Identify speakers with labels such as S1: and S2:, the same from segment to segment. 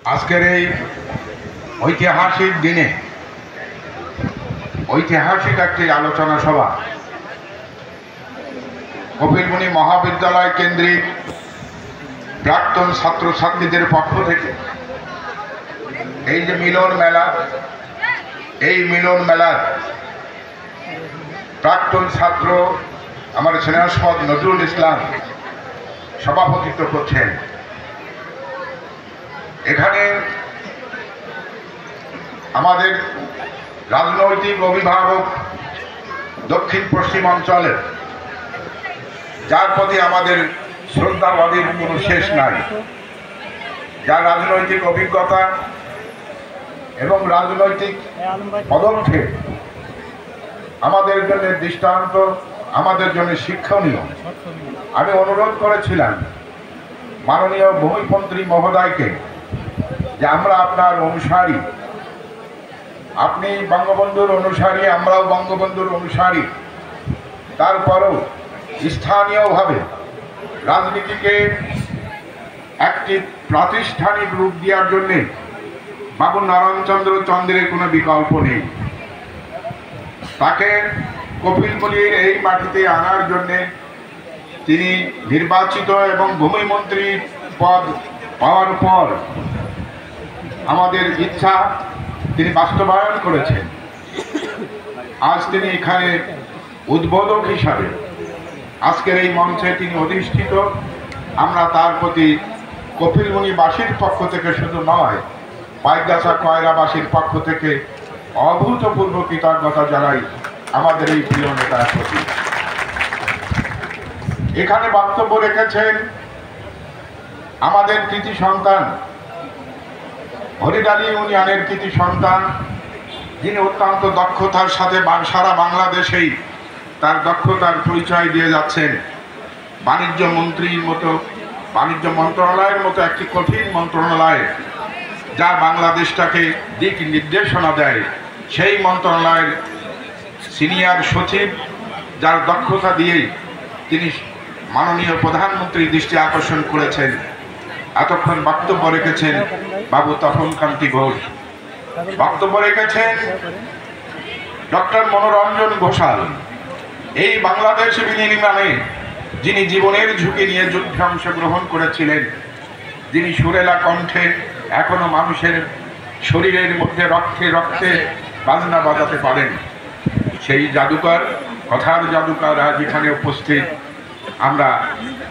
S1: আজকের এই ঐতিহাসিক দিনে ঐতিহাসিক একটি আলোচনা সভা কপিলমুনি মহাবিদ্যালয় কেন্দ্রিক প্রাক্তন ছাত্রছাত্রীদের পক্ষ থেকে এই যে মিলন মেলা, এই মিলন মেলার প্রাক্তন ছাত্র আমার স্নেহাস্পদ নজরুল ইসলাম সভাপতিত্ব করছেন। এখানে আমাদের রাজনৈতিক অভিভাবক দক্ষিণ পশ্চিম অঞ্চলের, যার প্রতি আমাদের শ্রদ্ধাবাদীর কোনো শেষ নাই, যার রাজনৈতিক অভিজ্ঞতা এবং রাজনৈতিক পদক্ষেপ আমাদের জন্য দৃষ্টান্ত, আমাদের জন্য শিক্ষণীয়। আমি অনুরোধ করেছিলাম মাননীয় ভূমিমন্ত্রী মহোদয়কে যে আমরা আপনার অনুসারী, আপনি বঙ্গবন্ধুর অনুসারী, আমরাও বঙ্গবন্ধুর অনুসারী, তারপরও স্থানীয়ভাবে রাজনীতিকে একটি প্রাতিষ্ঠানিক রূপ দেওয়ার জন্যে বাবু নারায়ণচন্দ্র চন্দ্রের কোনো বিকল্প নেই। তাকে কপিলমুনির এই মাটিতে আনার জন্যে তিনি নির্বাচিত এবং ভূমিমন্ত্রী পদ পাওয়ার পর আমাদের ইচ্ছা তিনি বাস্তবায়ন করেছেন। আজ তিনি এখানে উদ্বোধক হিসাবে আজকের এই মঞ্চে তিনি অধিষ্ঠিত। আমরা তার প্রতি কপিলমুনিবাসীর পক্ষ থেকে শুধু নয়, পাইকগাছা কয়রাবাসীর পক্ষ থেকে অভূতপূর্ব কৃতজ্ঞতা জানাই আমাদের এই প্রিয় নেতার প্রতি। এখানে বক্তব্য রেখেছেন আমাদের কৃতি সন্তান, হরিডালি ইউনিয়নের কৃতি সন্তান, যিনি অত্যন্ত দক্ষতার সাথে সারা বাংলাদেশেই তার দক্ষতার পরিচয় দিয়ে যাচ্ছেন। বাণিজ্য মন্ত্রীর মতো, বাণিজ্য মন্ত্রণালয়ের মতো একটি কঠিন মন্ত্রণালয়, যা বাংলাদেশটাকে দিক নির্দেশনা দেয়, সেই মন্ত্রণালয়ের সিনিয়র সচিব, যার দক্ষতা দিয়েই তিনি মাননীয় প্রধানমন্ত্রীর দৃষ্টি আকর্ষণ করেছেন। এতক্ষণ বক্তব্য রেখেছেন বাবু তপন কান্তি ঘোষ, বক্তব্য রেখেছেন ডক্টর মনোরঞ্জন ঘোষাল। এই বাংলাদেশ বিনির্মাণে যিনি জীবনের ঝুঁকি নিয়ে যুদ্ধে অংশগ্রহণ করেছিলেন, যিনি সুরেলা কণ্ঠে এখনো মানুষের শরীরের মধ্যে রক্তে রক্তে বাজনা বাজাতে পারেন, সেই জাদুকর, কথার জাদুকর আজ এখানে উপস্থিত। আমরা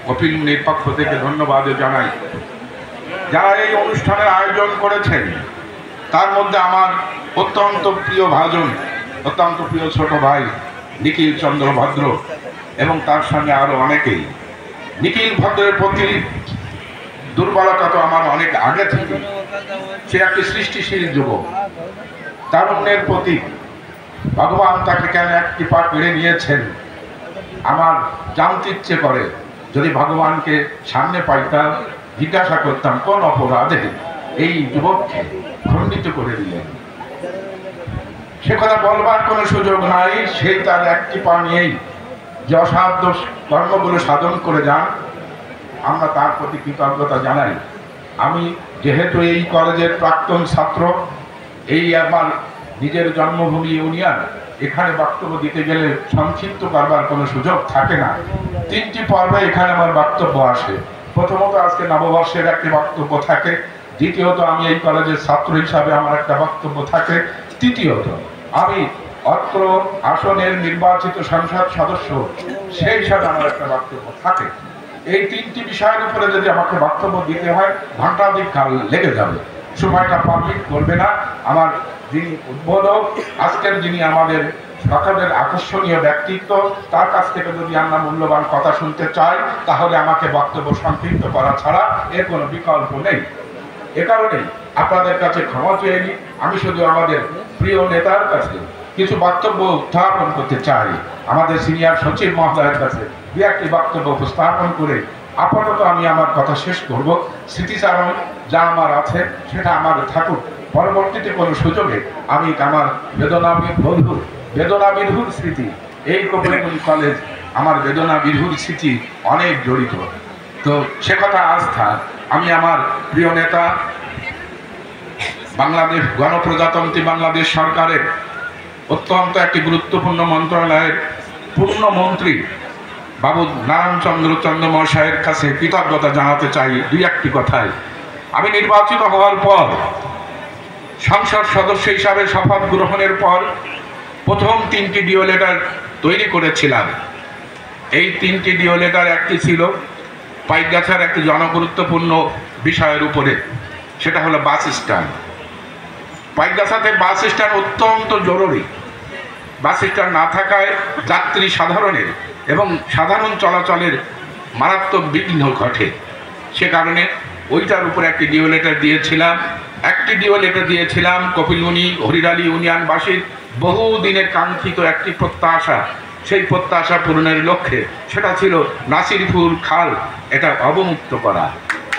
S1: কপিলমুনির পক্ষ থেকে ধন্যবাদ জানাই। যারা এই অনুষ্ঠানের আয়োজন করেছেন তার মধ্যে আমার অত্যন্ত প্রিয় ভাজন, অত্যন্ত প্রিয় ছোট ভাই নিখিল চন্দ্র ভদ্র এবং তার সঙ্গে আরো অনেকেই। নিখিল ভদ্রের প্রতি দুর্বলতা তো আমার অনেক আগে থেকে, সে একটি সৃষ্টিশীল যুবক, তারুণ্যের প্রতীক। ভগবান তাকে কেন একটি পা কেড়ে নিয়েছেন আমার জানতে ইচ্ছে করে। যদি ভগবানকে সামনে পাইতাম, জিজ্ঞাসা করতাম কোন অপরাধে এই যুবককে খণ্ডিত করে দিলেন, সে কথা বলবার কোনো সুযোগ নাই। সেই তার একটি পা নিয়েই যে অসাধ্য কর্মগুলো সাধন করে যান, আমরা তার প্রতি কৃতজ্ঞতা জানাই। আমি যেহেতু এই কলেজের প্রাক্তন ছাত্র, এই আমার নিজের জন্মভূমি ইউনিয়ন, এখানে বক্তব্য দিতে গেলে সংক্ষিপ্ত করবার কোনো সুযোগ থাকে না। তিনটি পর্বে এখানে আমার বক্তব্য আসে। প্রথমত আজকে নববর্ষের একটি বক্তব্য থাকে, দ্বিতীয়ত আমি এই কলেজের ছাত্র হিসাবে আমার একটা বক্তব্য থাকে, তৃতীয়ত আমি অত্র আসনের নির্বাচিত সংসদ সদস্য, সেই হিসাবে আমার একটা বক্তব্য থাকে। এই তিনটি বিষয়ের উপরে যদি আমাকে বক্তব্য দিতে হয়, ঘণ্টাধিক কাল লেগে যাবে, সময়টা পাবলিক করবে না। আমার যিনি উদ্বোধক, আজকের যিনি আমাদের সকলের আকর্ষণীয় ব্যক্তিত্ব, তার কাছ থেকে যদি আমরা মূল্যবান কথা শুনতে চাই, তাহলে আমাকে বক্তব্য সংক্ষিপ্ত করা ছাড়া এর কোনো বিকল্প নেই। এ কারণেই আপনাদের কাছে ক্ষমা চেয়ে নিই। আমি শুধু আমাদের প্রিয় নেতার কাছে কিছু বক্তব্য উত্থাপন করতে চাই, আমাদের সিনিয়র সচিব মহোদয়ের কাছে দু একটি বক্তব্য উপস্থাপন করে আপাতত আমি আমার কথা শেষ করব। স্মৃতিচারণ যা আমার আছে সেটা আমার থাকুক, পরবর্তীতে কোনো সুযোগে আমি আমার বেদনা বিধুর স্মৃতি, এই কপিলমুনি কলেজ আমার বেদনা বিধুর স্মৃতি অনেক জড়িত, তো সে কথা আজ থাক। আমি আমার প্রিয় নেতা বাংলাদেশ গণপ্রজাতন্ত্রী বাংলাদেশ সরকারের অত্যন্ত একটি গুরুত্বপূর্ণ মন্ত্রণালয়ের পূর্ণমন্ত্রী বাবু নারায়ণচন্দ্র মহাশয়ের কাছে কৃতজ্ঞতা জানাতে চাই দুই একটি কথায়। আমি নির্বাচিত হওয়ার পর সংসদ সদস্য হিসাবে শপথ গ্রহণের পর প্রথম 3টি ডিও লেটার তৈরি করেছিলাম। এই 3টি ডিও লেটার একটি ছিল পাইকগাছার একটি জনগুরুত্বপূর্ণ বিষয়ের উপরে, সেটা হলো বাস স্ট্যান্ড। পাইকগাছাতে বাস স্ট্যান্ড অত্যন্ত জরুরি। বাস স্ট্যান্ড না থাকায় যাত্রী সাধারণের এবং সাধারণ চলাচলের মারাত্মক বিঘ্ন ঘটে। সে কারণে ওইটার উপরে একটি ডিও লেটার দিয়েছিলাম। একটি ডিও লেটার দিয়েছিলাম কপিলমুনি হরিরালি ইউনিয়নবাসীর বহুদিনের কাঙ্ক্ষিত একটি প্রত্যাশা, সেই প্রত্যাশা পূরণের লক্ষ্যে, সেটা ছিল নাসিরপুর খাল এটা অবমুক্ত করা।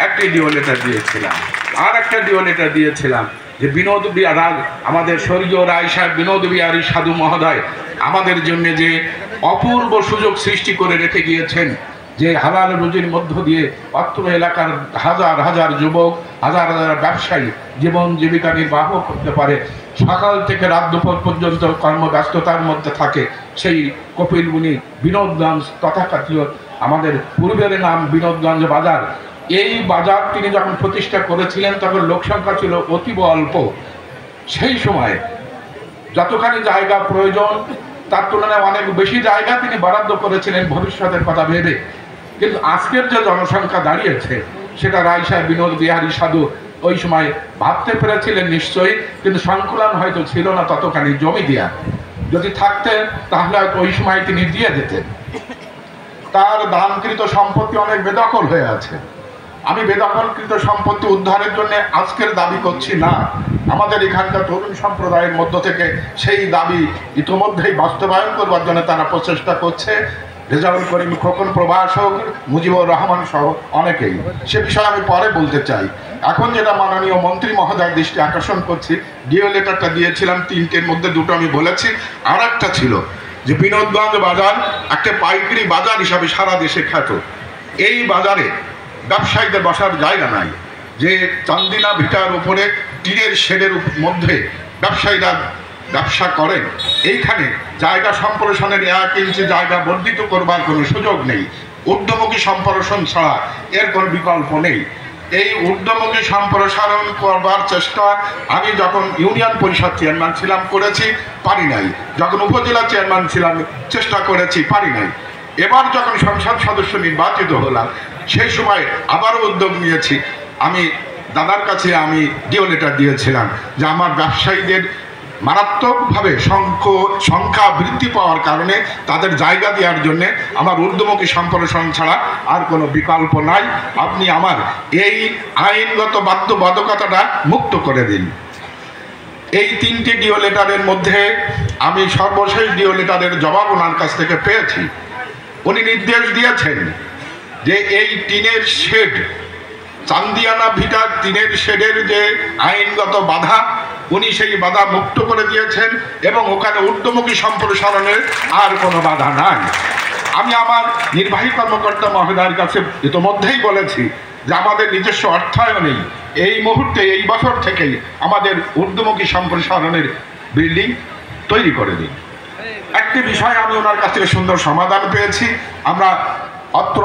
S1: একটি ডিও লেটার দিয়েছিলাম। আর একটা ডিও লেটার দিয়েছিলাম যে বিনোদ বিহার আমাদের স্বর্গীয় রায় সাহেব বিনোদ বিহারী সাধু মহোদয় আমাদের জন্য যে অপূর্ব সুযোগ সৃষ্টি করে রেখে গিয়েছেন, যে হালাল রুজির মধ্য দিয়ে অত্র এলাকার হাজার হাজার যুবক, হাজার হাজার ব্যবসায়ী জীবন জীবিকা নির্বাহ করতে পারে, সকাল থেকে রাত দুপুর পর্যন্ত কর্মব্যস্ততার মধ্যে থাকে, সেই কপিলমুনি বিনোদগঞ্জ তথাকথিত আমাদের পূর্বের নাম বিনোদগঞ্জ বাজার। এই বাজার তিনি যখন প্রতিষ্ঠা করেছিলেন তখন লোকসংখ্যা ছিল অতীব অল্প। সেই সময় যতখানি জায়গা প্রয়োজন তার তুলনায় অনেক বেশি জায়গা তিনি বরাদ্দ করেছিলেন ভবিষ্যতের কথা ভেবে। কিন্তু আজকের যে জনসংখ্যা দাঁড়িয়েছে সেটা রায় সাহেব বিনোদ বিহারী সাধু ওই সময় ভাবতে পেরেছিলেন নিশ্চয়ই, কিন্তু সংকুলান হয়তো ছিল না ততখানি জমি দেয়া। যদি থাকতেন তাহলে হয়তো ওই সময় তিনি দিয়ে দিতেন। তার দানকৃত সম্পত্তি অনেক বেদখল হয়ে আছে। আমি বেদখলকৃত সম্পত্তি উদ্ধারের জন্য আজকের দাবি করছি না, আমাদের এখানকার তরুণ সম্প্রদায়ের মধ্য থেকে সেই দাবি ইতিমধ্যেই বাস্তবায়ন করবার জন্য তারা প্রচেষ্টা করছে। রেজাউল করিম খোকন প্রভাষক, মুজিবুর রহমান সহ অনেকেই। সে বিষয়ে আমি পরে বলতে চাই। এখন যেটা মাননীয় মন্ত্রী মহোদয়ের দৃষ্টি আকর্ষণ করছি, ডিও লেটারটা দিয়েছিলাম 3টের মধ্যে 2টো আমি বলেছি। আর একটা ছিল যে বিনোদগঞ্জ বাজার একটা পাইকারি বাজার হিসাবে সারা দেশে খ্যাত। এই বাজারে ব্যবসায়ীদের বসার জায়গা নাই। যে চান্দিনা ভিটার উপরে টিনের শেডের মধ্যে ব্যবসায়ীরা ব্যবসা করেন, এইখানে জায়গা সম্প্রসারণের 1 ইঞ্চি জায়গা বর্ধিত করবার কোনো সুযোগ নেই। ঊর্ধ্বমুখী সম্প্রসারণ ছাড়া এর কোনো বিকল্প নেই। এই ঊর্ধ্বমুখী সম্প্রসারণ করবার চেষ্টা আমি যখন ইউনিয়ন পরিষদ চেয়ারম্যান ছিলাম করেছি, পারি নাই। যখন উপজেলা চেয়ারম্যান ছিলাম চেষ্টা করেছি, পারি নাই। এবার যখন সংসদ সদস্য নির্বাচিত হলাম সেই সময় আবারও উদ্যোগ নিয়েছি। আমি দাদার কাছে আমি ডিও লেটার দিয়েছিলাম যে আমার ব্যবসায়ীদের মারাত্মকভাবে সংখ্যা বৃদ্ধি পাওয়ার কারণে তাদের জায়গা দেওয়ার জন্যে আমার ঊর্ধ্বমুখী সম্প্রসারণ ছাড়া আর কোনো বিকল্প নাই। আপনি আমার এই আইনগত বাধ্যবাধকতাটা মুক্ত করে দিন। এই 3টি ডিও লেটারের মধ্যে আমি সর্বশেষ ডিও লেটারের জবাব ওনার কাছ থেকে পেয়েছি। উনি নির্দেশ দিয়েছেন যে এই টিনের শেড, চান্দিয়ানা ভিটার টিনের শেডের যে আইনগত বাধা, উনি সেই বাধা মুক্ত করে দিয়েছেন এবং ওখানে ঊর্ধ্বমুখী সম্প্রসারণের আর কোনো বাধা নাই। আমি আমার নির্বাহী কর্মকর্তা মহোদয়ের কাছে ইতিমধ্যেই বলেছি যে আমাদের নিজস্ব অর্থায়নেই এই মুহূর্তে এই বছর থেকেই আমাদের ঊর্ধ্বমুখী সম্প্রসারণের বিল্ডিং তৈরি করে দিন। একটি বিষয় আমি ওনার কাছ থেকে সুন্দর সমাধান পেয়েছি। আমরা অত্র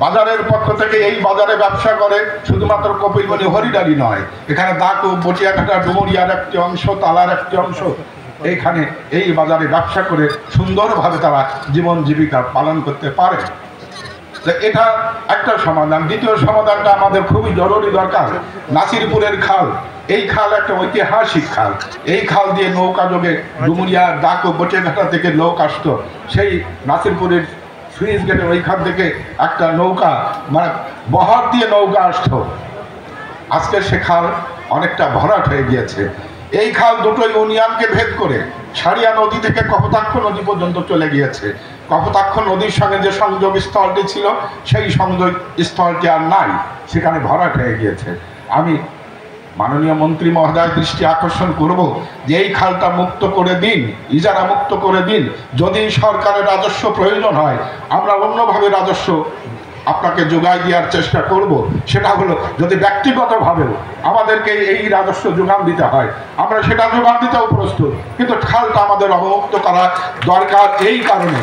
S1: বাজারের পক্ষ থেকে এই বাজারে ব্যবসা করে শুধুমাত্র কপিলমুনি হরিডালি নয়, এখানে দাকু, বটিয়াঘাটা, ডুমুরিয়ার একটি অংশ, তালার একটি অংশ এইখানে এই বাজারে ব্যবসা করে সুন্দরভাবে তারা জীবন জীবিকা পালন করতে পারে। এটা একটা সমাধান। দ্বিতীয় সমাধানটা আমাদের খুবই জরুরি দরকার। নাসিরপুরের খাল, এই খাল একটা ঐতিহাসিক খাল। এই খাল দিয়ে নৌকা যোগে ডুমুরিয়া, ডাকু, বটিয়াঘাটা থেকে লোক আসতো। সেই নাসিরপুরের সুইচ গেটে ওইখান থেকে একটা নৌকা মানে বহর দিয়ে নৌকা আসতো। আজকে সে খাল অনেকটা ভরাট হয়ে গিয়েছে। এই খাল দুটোই ইউনিয়নকে ভেদ করে সারিয়া নদী থেকে কপোতাক্ষ নদী পর্যন্ত চলে গিয়েছে। কপোতাক্ষ নদীর সঙ্গে যে সংযোগ স্থলটি ছিল সেই সংযোগ স্থলটি আর নাই, সেখানে ভরাট হয়ে গিয়েছে। আমি মাননীয় মন্ত্রী মহোদয়ের দৃষ্টি আকর্ষণ করব যে এই খালটা মুক্ত করে দিন, ইজারা মুক্ত করে দিন। যদি সরকারের রাজস্ব প্রয়োজন হয় আমরা অন্যভাবে রাজস্ব আপনাকে যোগাই দেওয়ার চেষ্টা করব। সেটা হলো যদি ব্যক্তিগতভাবেও আমাদেরকে এই রাজস্ব যোগান দিতে হয়, আমরা সেটা যোগান দিতেও প্রস্তুত, কিন্তু খালটা আমাদের অবমুক্ত করা দরকার। এই কারণে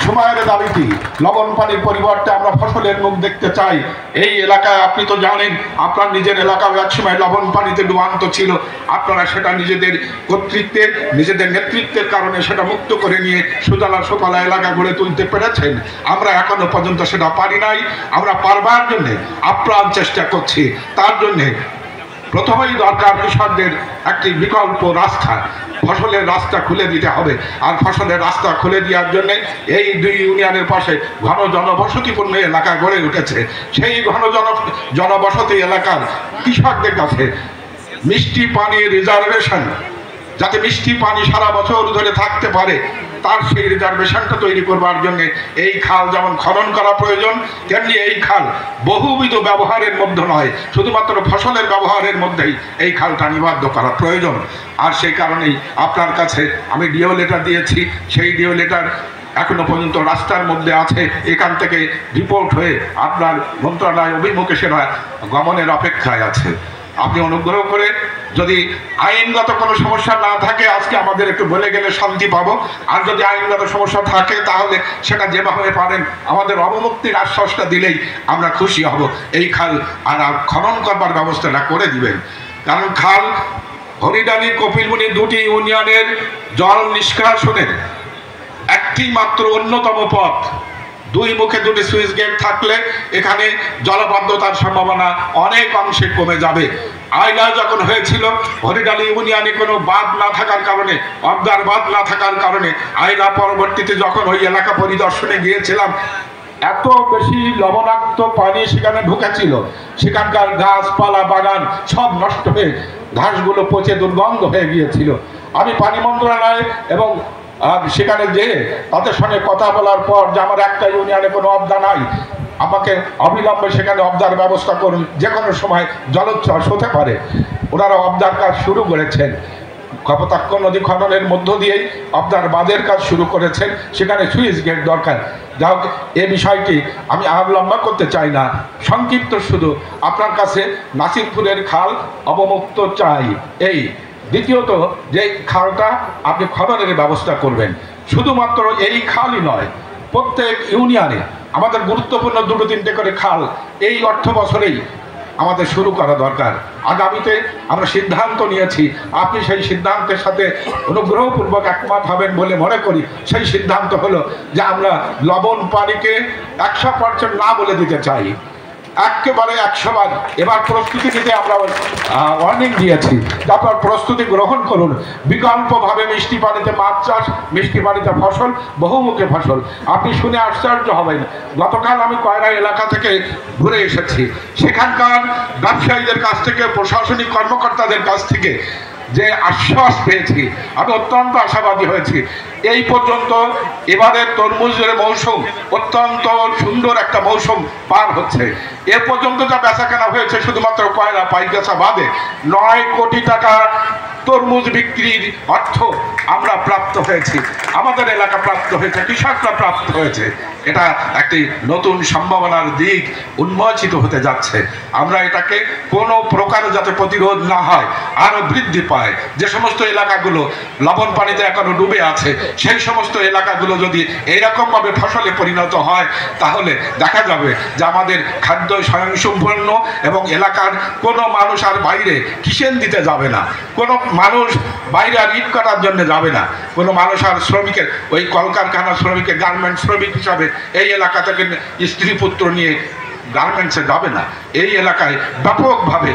S1: সময়ের দাবি কি, লবণ পানির পরিবর্তে আমরা ফসলের মুখ দেখতে চাই। এই এলাকায় আপনি তো জানেন, আপনার নিজের এলাকা একসময় লবণ পানিতে ডুবান্ত ছিল, আপনারা সেটা নিজেদের কর্তৃত্বের নিজেদের নেতৃত্বের কারণে সেটা মুক্ত করে নিয়ে সুজলা সুফলা এলাকা গড়ে তুলতে পেরেছেন। আমরা এখনো পর্যন্ত সেটা পারি নাই, আমরা পারবার জন্য আপ্রাণ চেষ্টা করছি। তার জন্যে প্রথমেই দরকার কৃষকদের একটি বিকল্প রাস্তা, ফসলের রাস্তা খুলে দিতে হবে। আর ফসলের রাস্তা খুলে দেওয়ার জন্য এই দুই ইউনিয়নের পাশে ঘন জনবসতিপূর্ণ এলাকা গড়ে উঠেছে। সেই ঘন জনবসতি এলাকার কৃষকদের কাছে মিষ্টি পানির রিজার্ভেশন, যাতে মিষ্টি পানি সারা বছর ধরে থাকতে পারে, তার সেই রিজার্ভেশনটা তৈরি করবার জন্য এই খাল যেমন খনন করা প্রয়োজন, তেমনি এই খাল বহুবিধ ব্যবহারের মধ্যে নয়, শুধুমাত্র ফসলের ব্যবহারের মধ্যেই এই খালটা নিবদ্ধ করা প্রয়োজন। আর সেই কারণেই আপনার কাছে আমি ডিও লেটার দিয়েছি। সেই ডিও লেটার এখনো পর্যন্ত রাস্তার মধ্যে আছে, এখান থেকে রিপোর্ট হয়ে আপনার মন্ত্রণালয় অভিমুখে সেটা গমনের অপেক্ষায় আছে। আপনি অনুগ্রহ করে যদি আইনগত কোনো সমস্যা না থাকে আজকে আমাদের একটু বলে গেলে শান্তি পাবো। আর যদি আইনগত সমস্যা থাকে তাহলে সেটা যেভাবে পারেন আমাদের অবমুক্তির আশ্বাসটা দিলেই আমরা খুশি হব। এই খাল আর খনন করবার ব্যবস্থাটা করে দিবেন, কারণ খাল হরিডালি কপিলমুনি দুটি ইউনিয়নের জল নিষ্কাশনের একটি মাত্র অন্যতম পথ। দুই মুখে দুটি সুইচ গেট থাকলে এখানে জলবদ্ধতার সম্ভাবনা অনেক অংশে কমে যাবে। আইলা যখন হয়েছিল, হরিডালি ইউনিয়নে কোনো বাঁধ না থাকার কারণে, অবদার বাঁধ না থাকার কারণে আইলা পরবর্তীতে যখন ওই এলাকা পরিদর্শনে গিয়েছিলাম, এত বেশি লবণাক্ত পানি সেখানে ঢুকেছিল, সেখানকার গাছপালা বাগান সব নষ্ট হয়ে ঘাসগুলো পচে দুর্গন্ধ হয়ে গিয়েছিল। আমি পানি মন্ত্রণালয় এবং সেখানে যেয়ে তাদের সঙ্গে কথা বলার পর যে আমার একটা ইউনিয়নে কোনো অবদা নাই, আমাকে অবিলম্বে সেখানে অবদার ব্যবস্থা করুন, যে কোনো সময় জলোচ্ছ্বাস হতে পারে। ওনারা অবদার কাজ শুরু করেছেন, কপোতাক্ষ নদী খননের মধ্য দিয়েই অবদার বাঁধের কাজ শুরু করেছেন। সেখানে সুইচ গেট দরকার। যা হোক, এ বিষয়টি আমি আর লম্বা করতে চাই না, সংক্ষিপ্ত শুধু আপনার কাছে নাসিরপুরের খাল অবমুক্ত চাই। এই দ্বিতীয়ত, যে খালটা আপনি খননের ব্যবস্থা করবেন, শুধুমাত্র এই খালই নয়, প্রত্যেক ইউনিয়নে আমাদের গুরুত্বপূর্ণ দুটো তিনটে করে খাল এই অর্থ বছরেই আমাদের শুরু করা দরকার। আগামীতে আমরা সিদ্ধান্ত নিয়েছি, আপনি সেই সিদ্ধান্তের সাথে অনুগ্রহপূর্বক একমত হবেন বলে মনে করি। সেই সিদ্ধান্ত হলো যে আমরা লবণ পানিকে 100% না বলে দিতে চাই, একেবারে 100 বার। এবার প্রস্তুতি নিতে আমরা ওয়ার্নিং দিয়েছি যে আপনার প্রস্তুতি গ্রহণ করুন। বিকল্পভাবে মিষ্টি পানিতে মাছ চাষ, মিষ্টি পানিতে ফসল, বহুমুখী ফসল। আপনি শুনে আশ্চর্য হবেন, গতকাল আমি কয়রা এলাকা থেকে ঘুরে এসেছি, সেখানকার ব্যবসায়ীদের কাছ থেকে, প্রশাসনিক কর্মকর্তাদের কাছ থেকে যে আশ্বাস পেয়েছি, আমি অত্যন্ত আশাবাদী হয়েছি। এই পর্যন্ত এবারের তরমুজের মৌসুম অত্যন্ত সুন্দর একটা মৌসুম পার হচ্ছে। এ পর্যন্ত যা বেচা কেনা হয়েছে শুধুমাত্র কয়রা পাইকাসা বাদে 9 কোটি টাকা তরমুজ বিক্রির অর্থ আমরা প্রাপ্ত হয়েছি, আমাদের এলাকা প্রাপ্ত হয়েছে, কৃষকরা প্রাপ্ত হয়েছে। এটা একটি নতুন সম্ভাবনার দিক উন্মোচিত হতে যাচ্ছে। আমরা এটাকে কোনো প্রকার যাতে প্রতিরোধ না হয়, আরও বৃদ্ধি পায়। যে সমস্ত এলাকাগুলো লবণ পানিতে এখনো ডুবে আছে, সেই সমস্ত এলাকাগুলো যদি এইরকমভাবে ফসলে পরিণত হয়, তাহলে দেখা যাবে যে আমাদের খাদ্য স্বয়ংসম্পূর্ণ এবং এলাকার কোনো মানুষ আর বাইরে কিষেন দিতে যাবে না, কোনো মানুষ বাইরে আর ইট কাটার জন্য যাবে না, কোনো মানুষ আর শ্রমিকের ওই কলকারখানা শ্রমিকের গার্মেন্টস শ্রমিক হিসাবে এই এলাকা থেকে স্ত্রী পুত্র নিয়ে গার্মেন্টসে যাবে না। এই এলাকায় ব্যাপকভাবে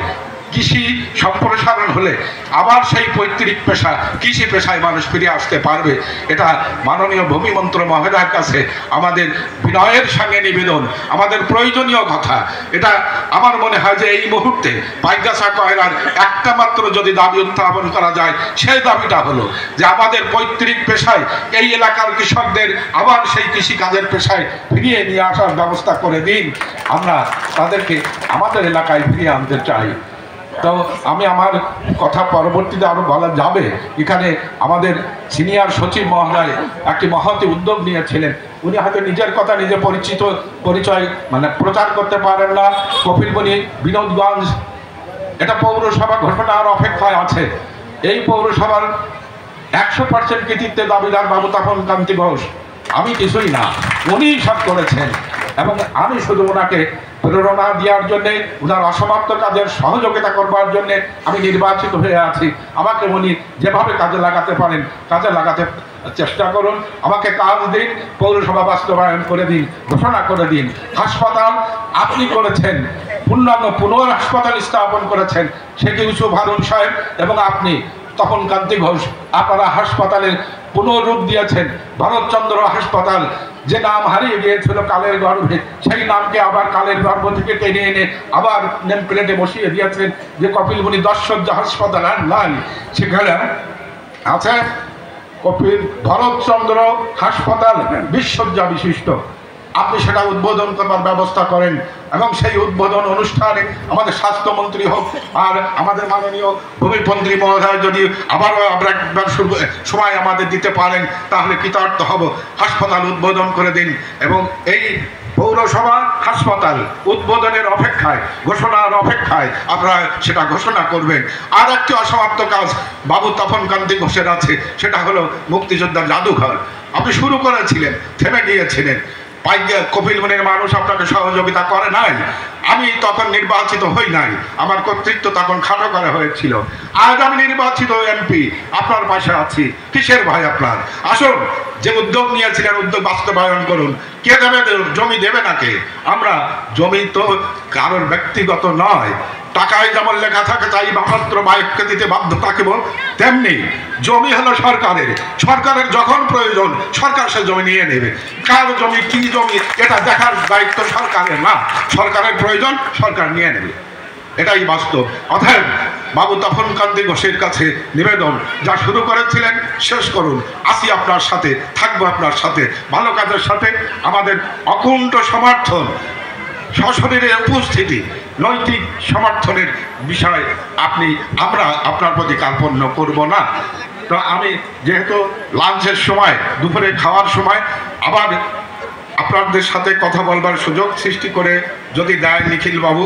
S1: কৃষি সম্প্রসারণ হলে আবার সেই পৈতৃক পেশা, কৃষি পেশায় মানুষ ফিরে আসতে পারবে। এটা মাননীয় ভূমিমন্ত্রী মহোদয়ের কাছে আমাদের বিনয়ের সঙ্গে নিবেদন, আমাদের প্রয়োজনীয় কথা। এটা আমার মনে হয় যে এই মুহূর্তে পাইকাসা কয়রার একটা মাত্র যদি দাবি উত্থাপন করা যায়, সেই দাবিটা হলো যে আমাদের পৈতৃক পেশায় এই এলাকার কৃষকদের আবার সেই কৃষিকাজের পেশায় ফিরিয়ে নিয়ে আসার ব্যবস্থা করে দিন। আমরা তাদেরকে আমাদের এলাকায় ফিরিয়ে আনতে চাই। তো আমি আমার কথা পরবর্তীতে আরও বলা যাবে। এখানে আমাদের সিনিয়র সচিব মহোদয় একটি মহতি উদ্যোগ নিয়েছিলেন। উনি হয়তো নিজের কথা নিজে পরিচয় মানে প্রচার করতে পারেন না। কপিলমুনি বিনোদগঞ্জ এটা পৌরসভা ঘোষণার অপেক্ষায় আছে। এই পৌরসভার 100% কৃতিত্বে দাবিদার বাবু তপন কান্তি ঘোষ। আমি কিছুই না, উনিই সব করেছেন এবং আমি শুধু ওনাকে প্রেরণা দেওয়ার জন্যে, ওনার অসমাপ্ত কাজের সহযোগিতা করবার জন্যে আমি নির্বাচিত হয়ে আছি। আমাকে উনি যেভাবে কাজে লাগাতে পারেন কাজে লাগাতে চেষ্টা করুন। আমাকে কাজ দিন, পৌরসভা বাস্তবায়ন করে দিন, ঘোষণা করে দিন। হাসপাতাল আপনি করেছেন, পূর্ণাঙ্গ পুনর হাসপাতাল স্থাপন করেছেন শেখ ইউসুফ হারুন সাহেব এবং আপনি তপন কান্তি ঘোষ। আপনারা হাসপাতালের পুনরূপ দিয়েছেন। ভারতচন্দ্র হাসপাতাল যে নাম হারিয়ে গিয়েছিল কালের গর্ভে, সেই নামকে আবার কালের গর্ভ থেকে টেনে এনে আবার নেম প্লেটে বসিয়ে দিয়েছেন যে কপিলমুনি 10 শয্যা হাসপাতাল আর নাই, সেখানে আছে ভরতচন্দ্র হাসপাতাল 20 শয্যা বিশিষ্ট। আপনি সেটা উদ্বোধন করবার ব্যবস্থা করেন এবং সেই উদ্বোধন অনুষ্ঠানে আমাদের স্বাস্থ্যমন্ত্রী হোক আর আমাদের মাননীয় ভূমিমন্ত্রী মহোদয় যদি আবারও আমরা একবার সময় আমাদের দিতে পারেন তাহলে কৃতার্থ হব। হাসপাতাল উদ্বোধন করে দিন এবং এই পৌরসভা হাসপাতাল উদ্বোধনের অপেক্ষায়, ঘোষণার অপেক্ষায় আপনারা সেটা ঘোষণা করবেন। আর একটি অসমাপ্ত কাজ বাবু তপন কান্তি ঘোষের আছে, সেটা হলো মুক্তিযোদ্ধা জাদুঘর। আপনি শুরু করেছিলেন, থেমে গিয়েছিলেন। কপিলমুনির মানুষ আপনাকে সহযোগিতা করে নাই। আমি তখন নির্বাচিত হই নাই, আমার কর্তৃত্ব তখন খাটো করা হয়েছিল। আজ আমি নির্বাচিত এমপি, আপনার পাশে আছি। কিসের ভাই আপনার? আসুন, যে উদ্যোগ নিয়েছিলেন উদ্যোগ বাস্তবায়ন করুন। কে দেবে? জমি দেবে নাকি? আমরা জমি তো কারোর ব্যক্তিগত নয়। টাকায় যেমন লেখা থাকে চাই মাত্র বায়ককে দিতে বাধ্য থাকিব, তেমনি জমি হলো সরকারের। সরকারের যখন প্রয়োজন সরকার সে জমি নিয়ে নেবে। কার জমি কি জমি এটা দেখার দায়িত্ব সরকারের না। সরকারের প্রয়োজন সরকার নিয়ে নেবে, এটাই বাস্তব। অতএব বাবু তপন কান্তি ঘোষের কাছে নিবেদন, যা শুরু করেছিলেন শেষ করুন। আসি আপনার সাথে, থাকবো আপনার সাথে, ভালো কাজের সাথে। আমাদের অকুণ্ঠ সমর্থন, সশরীরে উপস্থিতি, নৈতিক সমর্থনের বিষয় আমরা আপনার প্রতি কার্পণ্য করব না। তো আমি যেহেতু লাঞ্চের সময়, দুপুরে খাওয়ার সময় আবার আপনাদের সাথে কথা বলবার সুযোগ সৃষ্টি করে যদি দেয় নিখিল বাবু,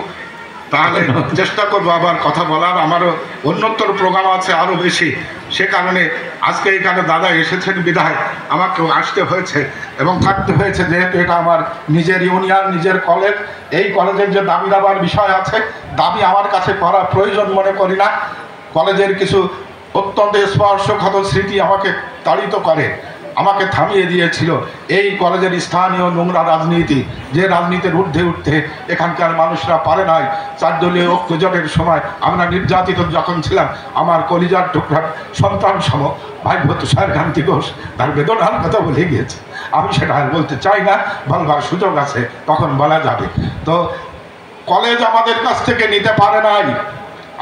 S1: তাহলে চেষ্টা করবো আবার কথা বলার। আমারও অন্যতর প্রোগ্রাম আছে আরও বেশি, সে কারণে আজকে এখানে দাদা এসেছেন বিধায় আমাকেও আসতে হয়েছে এবং থাকতে হয়েছে, যেহেতু এটা আমার নিজের ইউনিয়ন, নিজের কলেজ। এই কলেজের যে দাবি দাবার বিষয় আছে, দাবি আমার কাছে করা প্রয়োজন মনে করি না। কলেজের কিছু অত্যন্ত স্পর্শকাতর স্মৃতি আমাকে তাড়িত করে, আমাকে থামিয়ে দিয়েছিল। এই কলেজের স্থানীয় নোংরা রাজনীতি, যে রাজনীতির ঊর্ধ্বে উঠতে এখানকার মানুষরা পারে নাই। 4 দলীয় ঐক্যজোটের সময় আমরা নির্যাতিত যখন ছিলাম, আমার কলিজার টুকরার সন্তান সম ভাইভূত তুষার কান্তি ঘোষ তার বেদনার কথা বলে গিয়েছে। আমি সেটা আর বলতে চাই না, বলবার সুযোগ আছে তখন বলা যাবে। তো কলেজ আমাদের কাছ থেকে নিতে পারে নাই,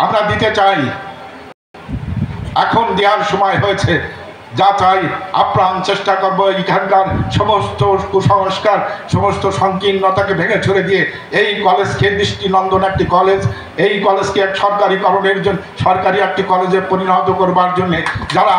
S1: আমরা দিতে চাই। এখন দেওয়ার সময় হয়েছে। যা চাই আপ্রাণ চেষ্টা করবো এখানকার সমস্ত কুসংস্কার, সমস্ত সংকীর্ণতাকে ভেঙে ছুড়ে দিয়ে এই কলেজকে দৃষ্টিনন্দন একটি কলেজ, এই কলেজকে এক সরকারিকরণের জন্য, সরকারি একটি কলেজে পরিণত করবার জন্য যারা